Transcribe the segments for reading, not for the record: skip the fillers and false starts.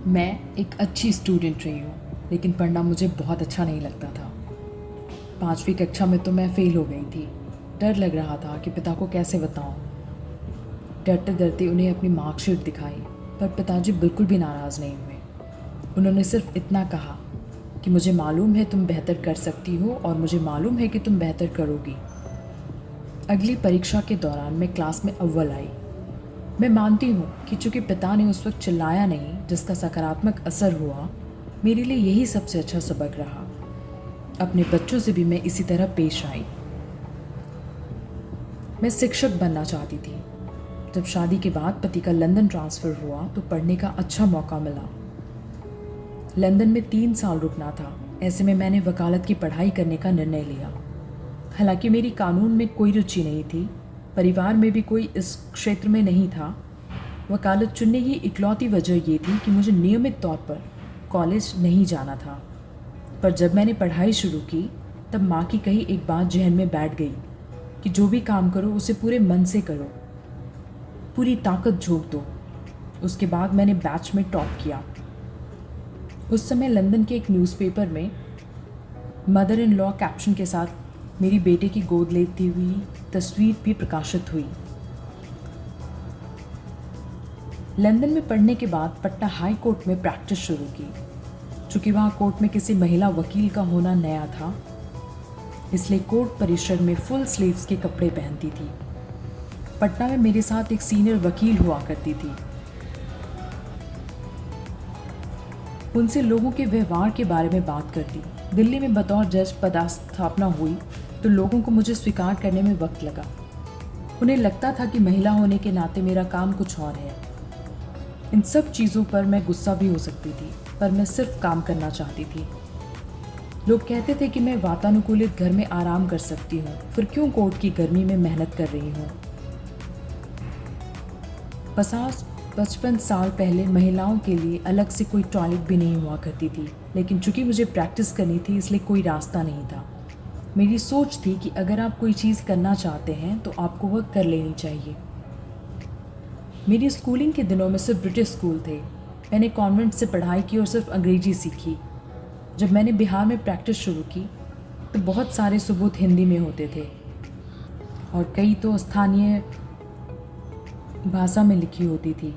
मैं एक अच्छी स्टूडेंट रही हूँ, लेकिन पढ़ना मुझे बहुत अच्छा नहीं लगता था। 5वीं कक्षा में तो मैं फ़ेल हो गई थी। डर लग रहा था कि पिता को कैसे बताऊँ। डरते डरते उन्हें अपनी मार्कशीट दिखाई, पर पिताजी बिल्कुल भी नाराज़ नहीं हुए। उन्होंने सिर्फ इतना कहा कि मुझे मालूम है तुम बेहतर कर सकती हो और मुझे मालूम है कि तुम बेहतर करोगी। अगली परीक्षा के दौरान मैं क्लास में अव्वल आई। मैं मानती हूँ कि चूँकि पिता ने उस वक्त चिल्लाया नहीं, जिसका सकारात्मक असर हुआ, मेरे लिए यही सबसे अच्छा सबक रहा। अपने बच्चों से भी मैं इसी तरह पेश आई। मैं शिक्षक बनना चाहती थी। जब शादी के बाद पति का लंदन ट्रांसफ़र हुआ तो पढ़ने का अच्छा मौका मिला। लंदन में 3 साल रुकना था। ऐसे में मैंने वकालत की पढ़ाई करने का निर्णय लिया। हालांकि मेरी कानून में कोई रुचि नहीं थी, परिवार में भी कोई इस क्षेत्र में नहीं था। वकालत चुनने की इकलौती वजह ये थी कि मुझे नियमित तौर पर कॉलेज नहीं जाना था। पर जब मैंने पढ़ाई शुरू की, तब माँ की कही एक बात जहन में बैठ गई कि जो भी काम करो उसे पूरे मन से करो, पूरी ताकत झोंक दो। उसके बाद मैंने बैच में टॉप किया। उस समय लंदन के एक न्यूज़पेपर में मदर इन लॉ कैप्शन के साथ मेरी बेटे की गोद लेती हुई तस्वीर भी प्रकाशित हुई। लंदन में पढ़ने के बाद पटना हाई कोर्ट में प्रैक्टिस शुरू की। चूँकि वहाँ कोर्ट में किसी महिला वकील का होना नया था, इसलिए कोर्ट परिसर में फुल स्लीव्स के कपड़े पहनती थी। पटना में मेरे साथ एक सीनियर वकील हुआ करती थी। उनसे लोगों के व्यवहार के बारे में बात करती। दिल्ली में बतौर जज पदस्थापना हुई तो लोगों को मुझे स्वीकार करने में वक्त लगा। उन्हें लगता था कि महिला होने के नाते मेरा काम कुछ और है। इन सब चीज़ों पर मैं गुस्सा भी हो सकती थी, पर मैं सिर्फ काम करना चाहती थी। लोग कहते थे कि मैं वातानुकूलित घर में आराम कर सकती हूँ, फिर क्यों कोर्ट की गर्मी में मेहनत कर रही हूँ। 50-55 साल पहले महिलाओं के लिए अलग से कोई टॉयलेट भी नहीं हुआ करती थी, लेकिन चूंकि मुझे प्रैक्टिस करनी थी इसलिए कोई रास्ता नहीं था। मेरी सोच थी कि अगर आप कोई चीज़ करना चाहते हैं तो आपको वह कर लेनी चाहिए। मेरी स्कूलिंग के दिनों में सिर्फ ब्रिटिश स्कूल थे। मैंने कॉन्वेंट से पढ़ाई की और सिर्फ अंग्रेजी सीखी। जब मैंने बिहार में प्रैक्टिस शुरू की तो बहुत सारे सबूत हिंदी में होते थे और कई तो स्थानीय भाषा में लिखी होती थी।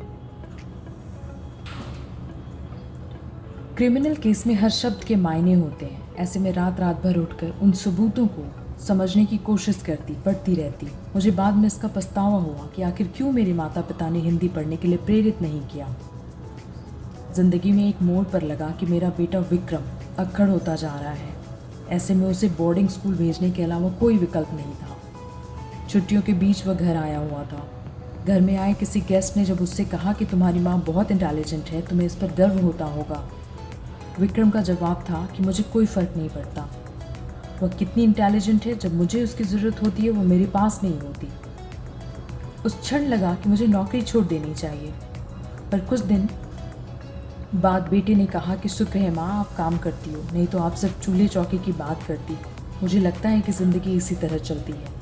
क्रिमिनल केस में हर शब्द के मायने होते हैं। ऐसे में रात रात भर उठकर उन सबूतों को समझने की कोशिश करती, पढ़ती रहती। मुझे बाद में इसका पछतावा हुआ कि आखिर क्यों मेरे माता पिता ने हिंदी पढ़ने के लिए प्रेरित नहीं किया। जिंदगी में एक मोड़ पर लगा कि मेरा बेटा विक्रम अक्खड़ होता जा रहा है। ऐसे में उसे बोर्डिंग स्कूल भेजने के अलावा कोई विकल्प नहीं था। छुट्टियों के बीच वह घर आया हुआ था। घर में आए किसी गेस्ट ने जब उससे कहा कि तुम्हारी माँ बहुत इंटेलिजेंट है, तुम्हें इस पर गर्व होता होगा, विक्रम का जवाब था कि मुझे कोई फ़र्क नहीं पड़ता। वह कितनी इंटेलिजेंट है, जब मुझे उसकी ज़रूरत होती है वो मेरे पास नहीं होती। उस क्षण लगा कि मुझे नौकरी छोड़ देनी चाहिए। पर कुछ दिन बाद बेटे ने कहा कि शुक्र है माँ, आप काम करती हो, नहीं तो आप सिर्फ चूल्हे चौके की बात करती। मुझे लगता है कि ज़िंदगी इसी तरह चलती है।